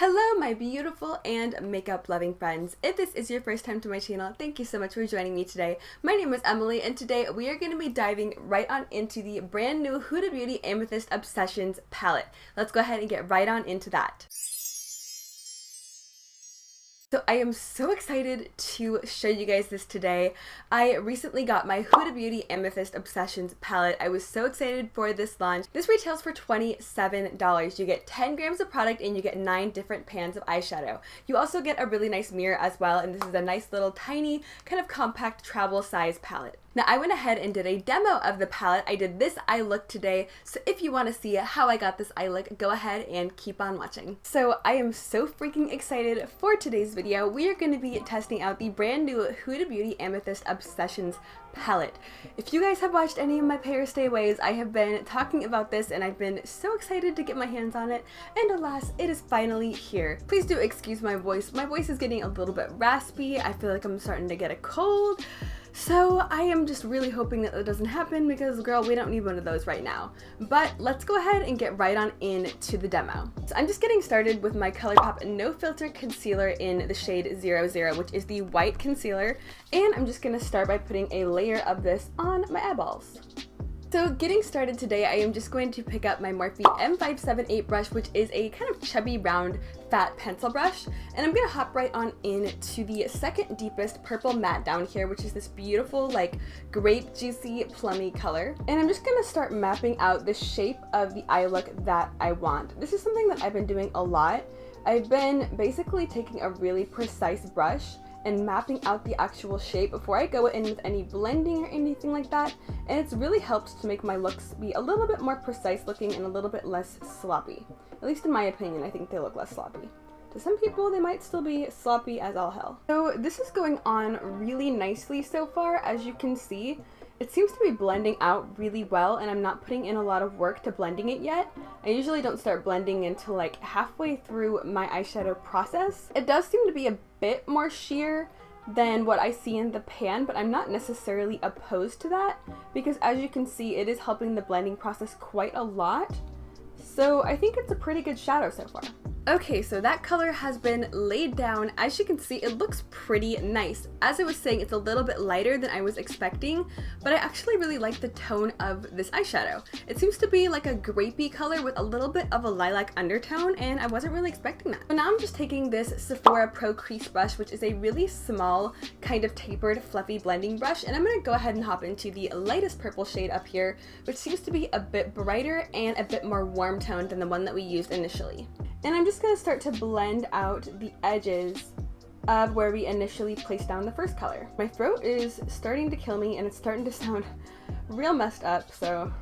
Hello my beautiful and makeup loving friends. If this is your first time to my channel, thank you so much for joining me today. My name is Emily and today we are going to be diving right on into the brand new Huda Beauty Amethyst Obsessions palette. Let's go ahead and get right on into that. So I am so excited to show you guys this today. I recently got my Huda Beauty Amethyst Obsessions palette. I was so excited for this launch. This retails for $27. You get 10 grams of product and you get 9 different pans of eyeshadow. You also get a really nice mirror as well, and this is a nice little tiny kind of compact travel size palette. Now I went ahead and did a demo of the palette. I did this eye look today, so if you want to see how I got this eye look, go ahead and keep on watching. So I am so freaking excited for today's video. We are going to be testing out the brand new Huda Beauty Amethyst Obsessions palette. If you guys have watched any of my Pay or Stay Aways, I have been talking about this and I've been so excited to get my hands on it, and alas, it is finally here. Please do excuse my voice. My voice is getting a little bit raspy. I feel like I'm starting to get a cold. So I am just really hoping that doesn't happen because, girl, we don't need one of those right now. But let's go ahead and get right on into the demo. So I'm just getting started with my ColourPop No Filter Concealer in the shade 00, which is the white concealer. And I'm just going to start by putting a layer of this on my eyeballs. So getting started today, I am just going to pick up my Morphe M578 brush, which is a kind of chubby, round, fat pencil brush, and I'm going to hop right on into the second deepest purple matte down here, which is this beautiful, like, grape juicy, plummy color. And I'm just going to start mapping out the shape of the eye look that I want. This is something that I've been doing a lot. I've been basically taking a really precise brush and mapping out the actual shape before I go in with any blending or anything like that, and it's really helped to make my looks be a little bit more precise looking and a little bit less sloppy. At least in my opinion, I think they look less sloppy. To some people, they might still be sloppy as all hell. So this is going on really nicely so far. As you can see, it seems to be blending out really well, and I'm not putting in a lot of work to blending it yet. I usually don't start blending until like halfway through my eyeshadow process. It does seem to be a bit more sheer than what I see in the pan, but I'm not necessarily opposed to that because, as you can see, it is helping the blending process quite a lot. So I think it's a pretty good shadow so far. Okay, so that color has been laid down. As you can see, it looks pretty nice. As I was saying, it's a little bit lighter than I was expecting, but I actually really like the tone of this eyeshadow. It seems to be like a grapey color with a little bit of a lilac undertone, and I wasn't really expecting that. So now I'm just taking this Sephora Pro Crease brush, which is a really small, kind of tapered, fluffy blending brush, and I'm going to go ahead and hop into the lightest purple shade up here, which seems to be a bit brighter and a bit more warm toned than the one that we used initially. And I'm just going to start to blend out the edges of where we initially placed down the first color. My throat is starting to kill me and it's starting to sound real messed up, so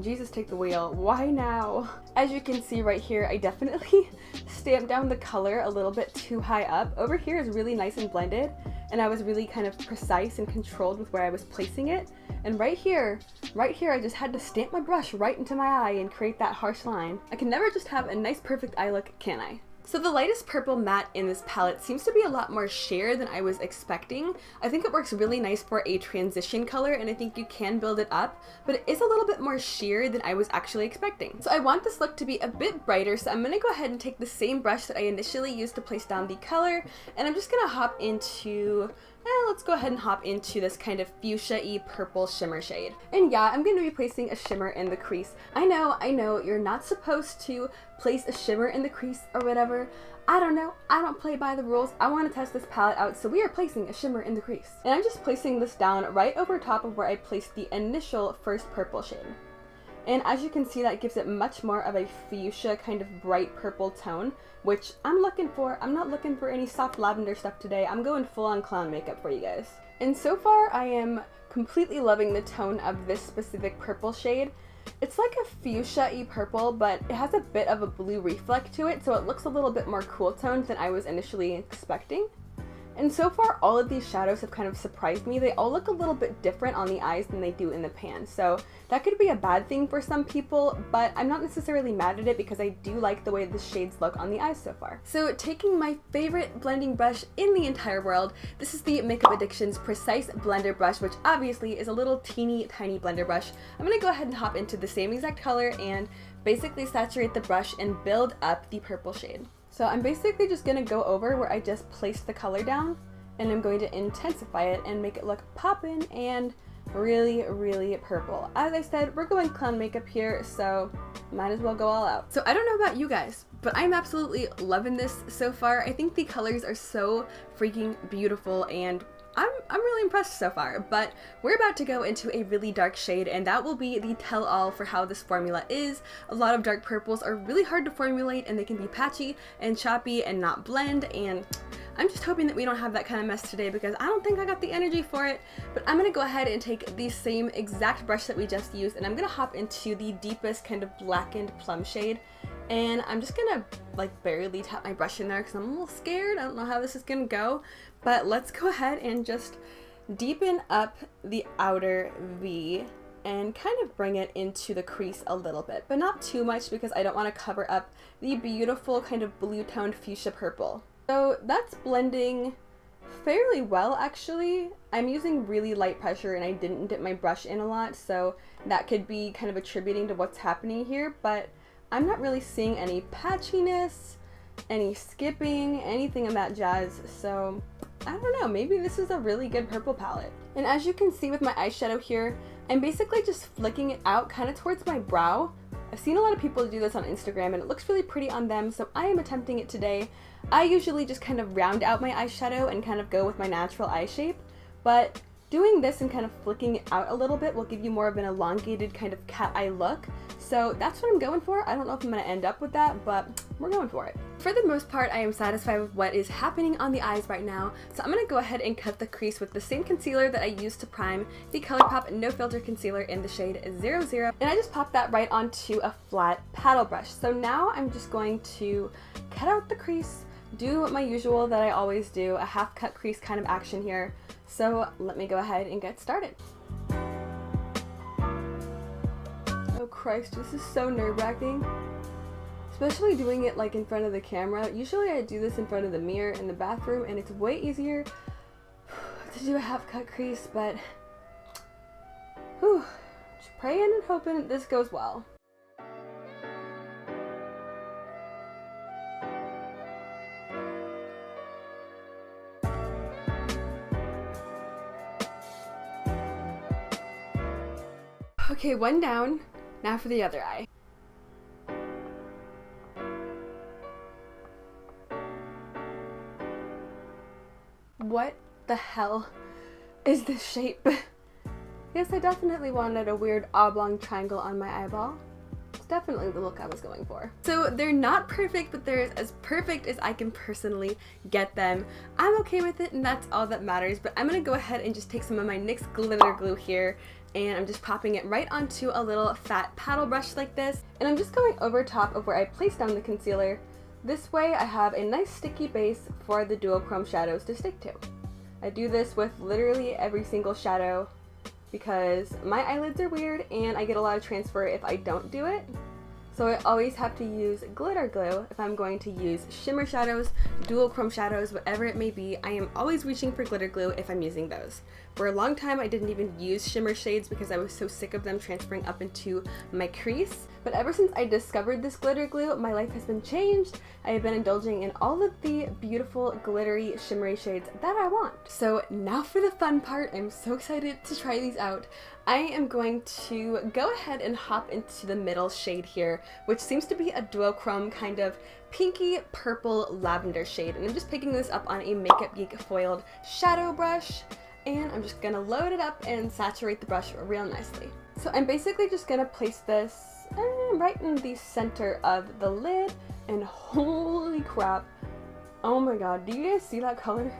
Jesus take the wheel. Why now? As you can see right here, I definitely stamped down the color a little bit too high up. Over here is really nice and blended, and I was really kind of precise and controlled with where I was placing it. And right here, I just had to stamp my brush right into my eye and create that harsh line. I can never just have a nice perfect eye look, can I? So the lightest purple matte in this palette seems to be a lot more sheer than I was expecting. I think it works really nice for a transition color, and I think you can build it up, but it is a little bit more sheer than I was actually expecting. So I want this look to be a bit brighter, so I'm going to go ahead and take the same brush that I initially used to place down the color, and I'm just going to hop into let's go ahead and hop into this kind of fuchsia-y purple shimmer shade. And yeah, I'm going to be placing a shimmer in the crease. I know, you're not supposed to place a shimmer in the crease or whatever. I don't know, I don't play by the rules. I want to test this palette out, so we are placing a shimmer in the crease. And I'm just placing this down right over top of where I placed the initial first purple shade. And as you can see, that gives it much more of a fuchsia kind of bright purple tone, which I'm looking for. I'm not looking for any soft lavender stuff today. I'm going full on clown makeup for you guys. And so far, I am completely loving the tone of this specific purple shade. It's like a fuchsia-y purple, but it has a bit of a blue reflect to it, so it looks a little bit more cool toned than I was initially expecting. And so far, all of these shadows have kind of surprised me. They all look a little bit different on the eyes than they do in the pan. So that could be a bad thing for some people, but I'm not necessarily mad at it because I do like the way the shades look on the eyes so far. So taking my favorite blending brush in the entire world, this is the Makeup Addiction's Precise Blender Brush, which obviously is a little teeny tiny blender brush. I'm gonna go ahead and hop into the same exact color and basically saturate the brush and build up the purple shade. So I'm basically just going to go over where I just placed the color down, and I'm going to intensify it and make it look poppin' and really, really purple. As I said, we're going clown makeup here, so might as well go all out. So I don't know about you guys, but I'm absolutely loving this so far. I think the colors are so freaking beautiful, and I'm really impressed so far. But we're about to go into a really dark shade, and that will be the tell-all for how this formula is. A lot of dark purples are really hard to formulate, and they can be patchy and choppy and not blend, and I'm just hoping that we don't have that kind of mess today because I don't think I got the energy for it. But I'm going to go ahead and take the same exact brush that we just used, and I'm going to hop into the deepest kind of blackened plum shade. And I'm just going to like barely tap my brush in there because I'm a little scared. I don't know how this is going to go. But let's go ahead and just deepen up the outer V and kind of bring it into the crease a little bit, but not too much because I don't want to cover up the beautiful kind of blue toned fuchsia purple. So that's blending fairly well actually. I'm using really light pressure and I didn't dip my brush in a lot, so that could be kind of attributing to what's happening here, but I'm not really seeing any patchiness, any skipping, anything of that jazz, so I don't know, maybe this is a really good purple palette. And as you can see with my eyeshadow here, I'm basically just flicking it out kind of towards my brow. I've seen a lot of people do this on Instagram and it looks really pretty on them, so I am attempting it today. I usually just kind of round out my eyeshadow and kind of go with my natural eye shape, but doing this and kind of flicking it out a little bit will give you more of an elongated kind of cat eye look. So that's what I'm going for. I don't know if I'm going to end up with that, but we're going for it. For the most part, I am satisfied with what is happening on the eyes right now, so I'm going to go ahead and cut the crease with the same concealer that I used to prime, the ColourPop No Filter Concealer in the shade 00, and I just popped that right onto a flat paddle brush. So now I'm just going to cut out the crease, do my usual that I always do, a half cut crease kind of action here. So let me go ahead and get started. Oh Christ, this is so nerve-wracking. Especially doing it like in front of the camera. Usually I do this in front of the mirror in the bathroom and it's way easier to do a half cut crease, but just praying and hoping this goes well. Okay, one down. Now for the other eye. What the hell is this shape? Yes, I definitely wanted a weird oblong triangle on my eyeball. It's definitely the look I was going for. So they're not perfect, but they're as perfect as I can personally get them. I'm okay with it and that's all that matters, but I'm gonna go ahead and just take some of my NYX glitter glue here and I'm just popping it right onto a little fat paddle brush like this, and I'm just going over top of where I placed down the concealer. This way I have a nice sticky base for the duochrome shadows to stick to. I do this with literally every single shadow because my eyelids are weird and I get a lot of transfer if I don't do it. So I always have to use glitter glue if I'm going to use shimmer shadows, duochrome shadows, whatever it may be. I am always reaching for glitter glue if I'm using those. For a long time I didn't even use shimmer shades because I was so sick of them transferring up into my crease. But ever since I discovered this glitter glue, my life has been changed. I have been indulging in all of the beautiful glittery shimmery shades that I want. So now for the fun part. I'm so excited to try these out. I am going to go ahead and hop into the middle shade here, which seems to be a duochrome kind of pinky purple lavender shade, and I'm just picking this up on a Makeup Geek foiled shadow brush, and I'm just gonna load it up and saturate the brush real nicely. So I'm basically just gonna place this right in the center of the lid, and holy crap, oh my god, do you guys see that color?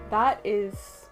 That is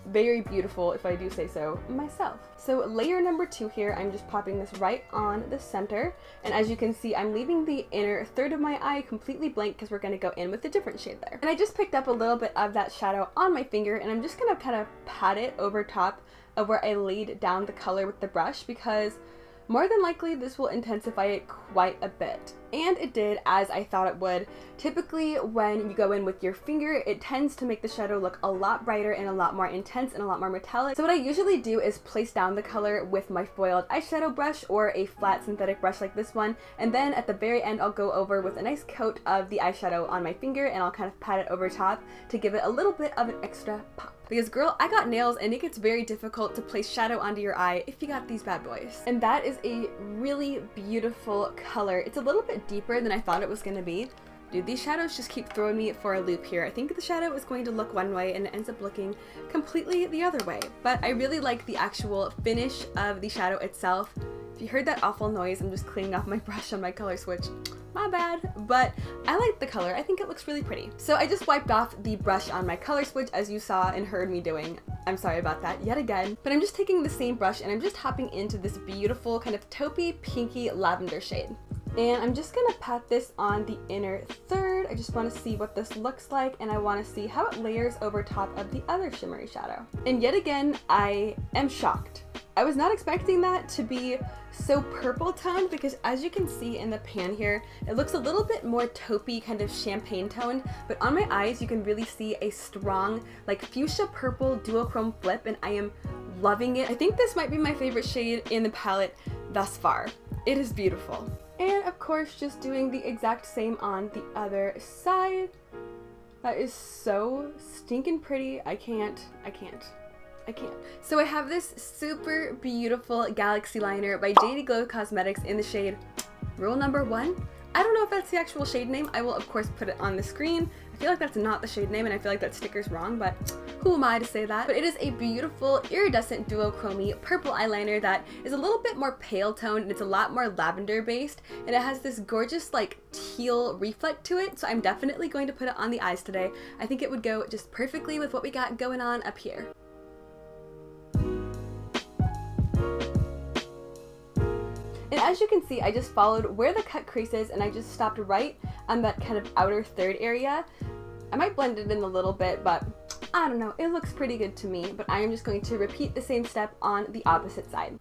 very beautiful, if I do say so myself. So layer number 2 here, I'm just popping this right on the center, and as you can see, I'm leaving the inner third of my eye completely blank because we're going to go in with a different shade there. And I just picked up a little bit of that shadow on my finger, and I'm just going to kind of pat it over top of where I laid down the color with the brush because more than likely this will intensify it quite a bit. And it did as I thought it would. Typically when you go in with your finger, it tends to make the shadow look a lot brighter and a lot more intense and a lot more metallic. So what I usually do is place down the color with my foiled eyeshadow brush or a flat synthetic brush like this one, and then at the very end I'll go over with a nice coat of the eyeshadow on my finger and I'll kind of pat it over top to give it a little bit of an extra pop. Because girl, I got nails and it gets very difficult to place shadow onto your eye if you got these bad boys. And that is a really beautiful color. It's a little bit deeper than I thought it was going to be. Dude, these shadows just keep throwing me for a loop here. I think the shadow is going to look one way and it ends up looking completely the other way. But I really like the actual finish of the shadow itself. If you heard that awful noise, I'm just cleaning off my brush on my color switch. My bad, but I like the color. I think it looks really pretty. So I just wiped off the brush on my color switch as you saw and heard me doing. I'm sorry about that yet again, but I'm just taking the same brush and I'm just hopping into this beautiful kind of taupey, pinky lavender shade. And I'm just gonna pat this on the inner third. I just wanna see what this looks like and I wanna see how it layers over top of the other shimmery shadow. And yet again, I am shocked. I was not expecting that to be so purple toned because as you can see in the pan here, it looks a little bit more taupey, kind of champagne toned, but on my eyes you can really see a strong like fuchsia purple duochrome flip and I am loving it. I think this might be my favorite shade in the palette thus far. It is beautiful. And of course just doing the exact same on the other side. That is so stinking pretty. I can't. So I have this super beautiful Galaxy liner by JD Glow Cosmetics in the shade Rule Number 1. I don't know if that's the actual shade name. I will of course put it on the screen. I feel like that's not the shade name and I feel like that sticker's wrong, but who am I to say that? But it is a beautiful iridescent duochrome purple eyeliner that is a little bit more pale toned and it's a lot more lavender based and it has this gorgeous like teal reflect to it, so I'm definitely going to put it on the eyes today. I think it would go just perfectly with what we got going on up here. And as you can see, I just followed where the cut crease is and I just stopped right on that kind of outer third area. I might blend it in a little bit, but I don't know, it looks pretty good to me, but I am just going to repeat the same step on the opposite side.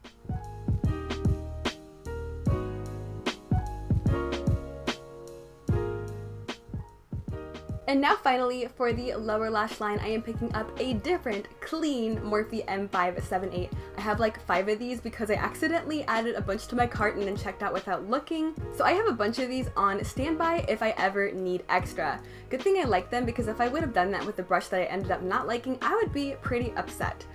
And now finally, for the lower lash line, I am picking up a different, clean Morphe M578. I have like 5 of these because I accidentally added a bunch to my cart and then checked out without looking. So I have a bunch of these on standby if I ever need extra. Good thing I like them because if I would have done that with the brush that I ended up not liking, I would be pretty upset.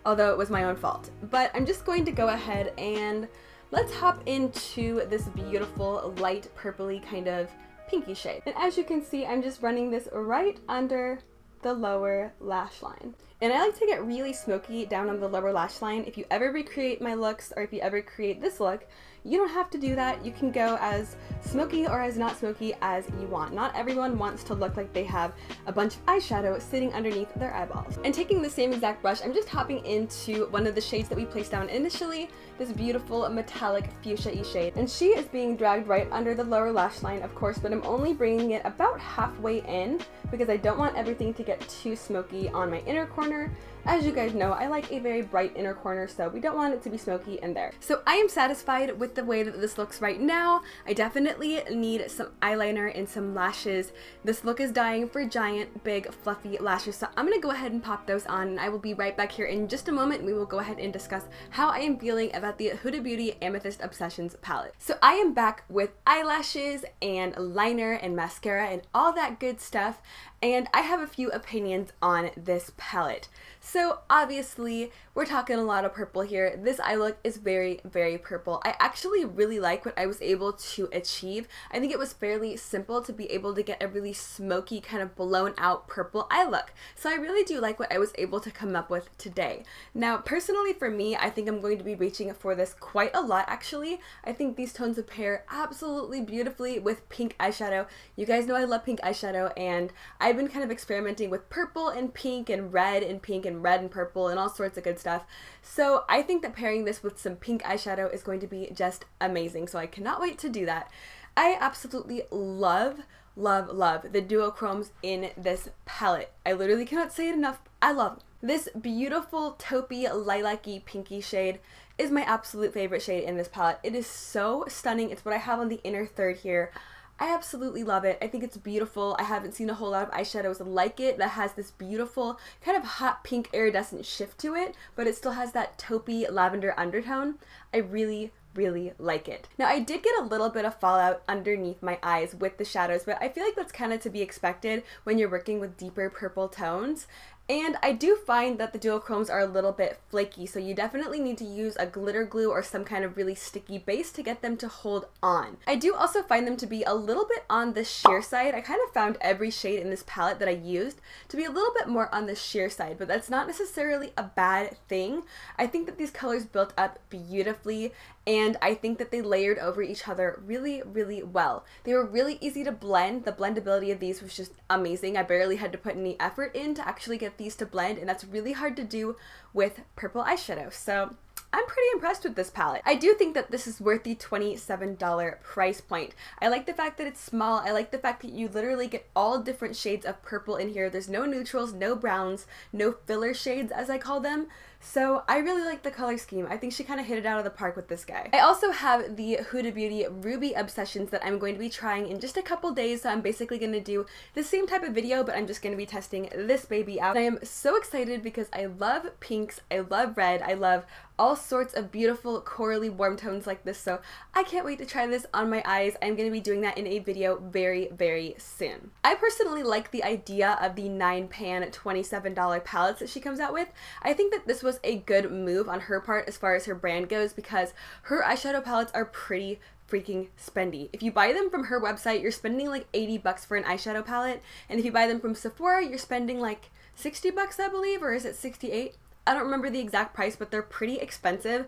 Although it was my own fault. But I'm just going to go ahead and let's hop into this beautiful light purpley kind of pinky shade. And as you can see, I'm just running this right under the lower lash line. And I like to get really smoky down on the lower lash line. If you ever recreate my looks or if you ever create this look, you don't have to do that. You can go as smoky or as not smoky as you want. Not everyone wants to look like they have a bunch of eyeshadow sitting underneath their eyeballs. And taking the same exact brush, I'm just hopping into one of the shades that we placed down initially, this beautiful metallic fuchsia-y shade. And she is being dragged right under the lower lash line, of course, but I'm only bringing it about halfway in because I don't want everything to get too smoky on my inner corner. As you guys know, I like a very bright inner corner, so we don't want it to be smoky in there. So I am satisfied with the way that this looks right now. I definitely need some eyeliner and some lashes. This look is dying for giant, big, fluffy lashes, so I'm gonna go ahead and pop those on, and I will be right back here in just a moment. We will go ahead and discuss how I am feeling about the Huda Beauty Amethyst Obsessions palette. So I am back with eyelashes and liner and mascara and all that good stuff, and I have a few opinions on this palette. So obviously, we're talking a lot of purple here. This eye look is very, very purple. I actually really like what I was able to achieve. I think it was fairly simple to be able to get a really smoky, kind of blown out purple eye look. So I really do like what I was able to come up with today. Now, personally for me, I think I'm going to be reaching for this quite a lot actually. I think these tones would pair absolutely beautifully with pink eyeshadow. You guys know I love pink eyeshadow, and I've been kind of experimenting with purple and pink and red and pink and red and purple and all sorts of good stuff. So I think that pairing this with some pink eyeshadow is going to be just amazing. So I cannot wait to do that. I absolutely love the duochromes in this palette. I literally cannot say it enough. I love them. This beautiful taupey lilac-y pinky shade is my absolute favorite shade in this palette. It is so stunning. It's what I have on the inner third here. I absolutely love it. I think it's beautiful. I haven't seen a whole lot of eyeshadows like it that has this beautiful kind of hot pink iridescent shift to it, but it still has that taupey lavender undertone. I really like it. Now, I did get a little bit of fallout underneath my eyes with the shadows, but I feel like that's kind of to be expected when you're working with deeper purple tones. And I do find that the duochromes are a little bit flaky, so you definitely need to use a glitter glue or some kind of really sticky base to get them to hold on. I do also find them to be a little bit on the sheer side. I kind of found every shade in this palette that I used to be a little bit more on the sheer side, but that's not necessarily a bad thing. I think that these colors built up beautifully, and I think that they layered over each other really well. They were really easy to blend. The blendability of these was just amazing. I barely had to put any effort in to actually get these to blend, and that's really hard to do with purple eyeshadow. So I'm pretty impressed with this palette. I do think that this is worth the $27 price point. I like the fact that it's small. I like the fact that you literally get all different shades of purple in here. There's no neutrals, no browns, no filler shades as I call them. So I really like the color scheme. I think she kind of hit it out of the park with this guy. I also have the Huda Beauty Ruby Obsessions that I'm going to be trying in just a couple days. So I'm basically going to do the same type of video, but I'm just going to be testing this baby out. And I am so excited because I love pinks, I love red, I love all sorts of beautiful corally warm tones like this, so I can't wait to try this on my eyes. I'm going to be doing that in a video very soon. I personally like the idea of the 9-pan $27 palettes that she comes out with. I think that this was a good move on her part as far as her brand goes, because her eyeshadow palettes are pretty freaking spendy. If you buy them from her website, you're spending like $80 for an eyeshadow palette, and if you buy them from Sephora, you're spending like $60, I believe, or is it 68? I don't remember the exact price, but they're pretty expensive.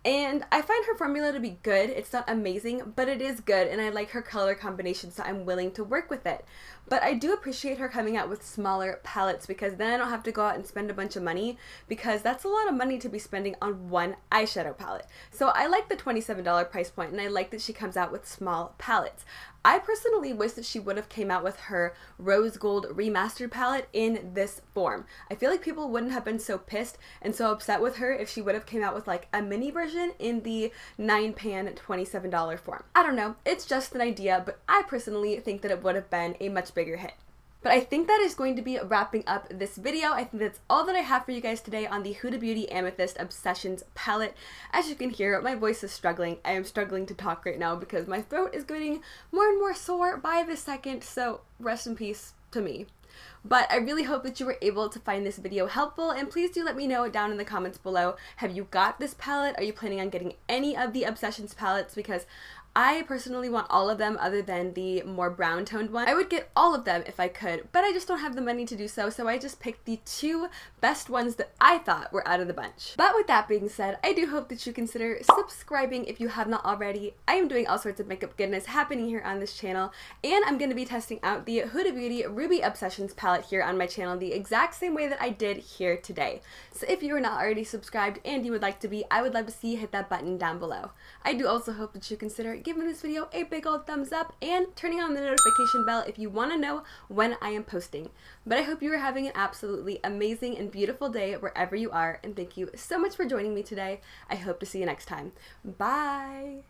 And I find her formula to be good. It's not amazing, but it is good, and I like her color combination, so I'm willing to work with it. But I do appreciate her coming out with smaller palettes, because then I don't have to go out and spend a bunch of money, because that's a lot of money to be spending on one eyeshadow palette. So I like the $27 price point, and I like that she comes out with small palettes. I personally wish that she would have came out with her rose gold remastered palette in this form. I feel like people wouldn't have been so pissed and so upset with her if she would have came out with like a mini version in the 9-pan $27 form. I don't know, it's just an idea, but I personally think that it would have been a much bigger hit. But I think that is going to be wrapping up this video. I think that's all that I have for you guys today on the Huda Beauty Amethyst Obsessions palette. As you can hear, my voice is struggling. I am struggling to talk right now because my throat is getting more and more sore by the second, so rest in peace to me. But I really hope that you were able to find this video helpful, and please do let me know down in the comments below. Have you got this palette? Are you planning on getting any of the Obsessions palettes? Because I personally want all of them other than the more brown toned one. I would get all of them if I could, but I just don't have the money to do so, so I just picked the 2 best ones that I thought were out of the bunch. But with that being said, I do hope that you consider subscribing if you have not already. I am doing all sorts of makeup goodness happening here on this channel, and I'm going to be testing out the Huda Beauty Ruby Obsessions palette here on my channel the exact same way that I did here today. So if you are not already subscribed and you would like to be, I would love to see you hit that button down below. I do also hope that you consider giving this video a big old thumbs up and turning on the notification bell if you want to know when I am posting. But I hope you are having an absolutely amazing and beautiful day wherever you are, and thank you so much for joining me today. I hope to see you next time. Bye!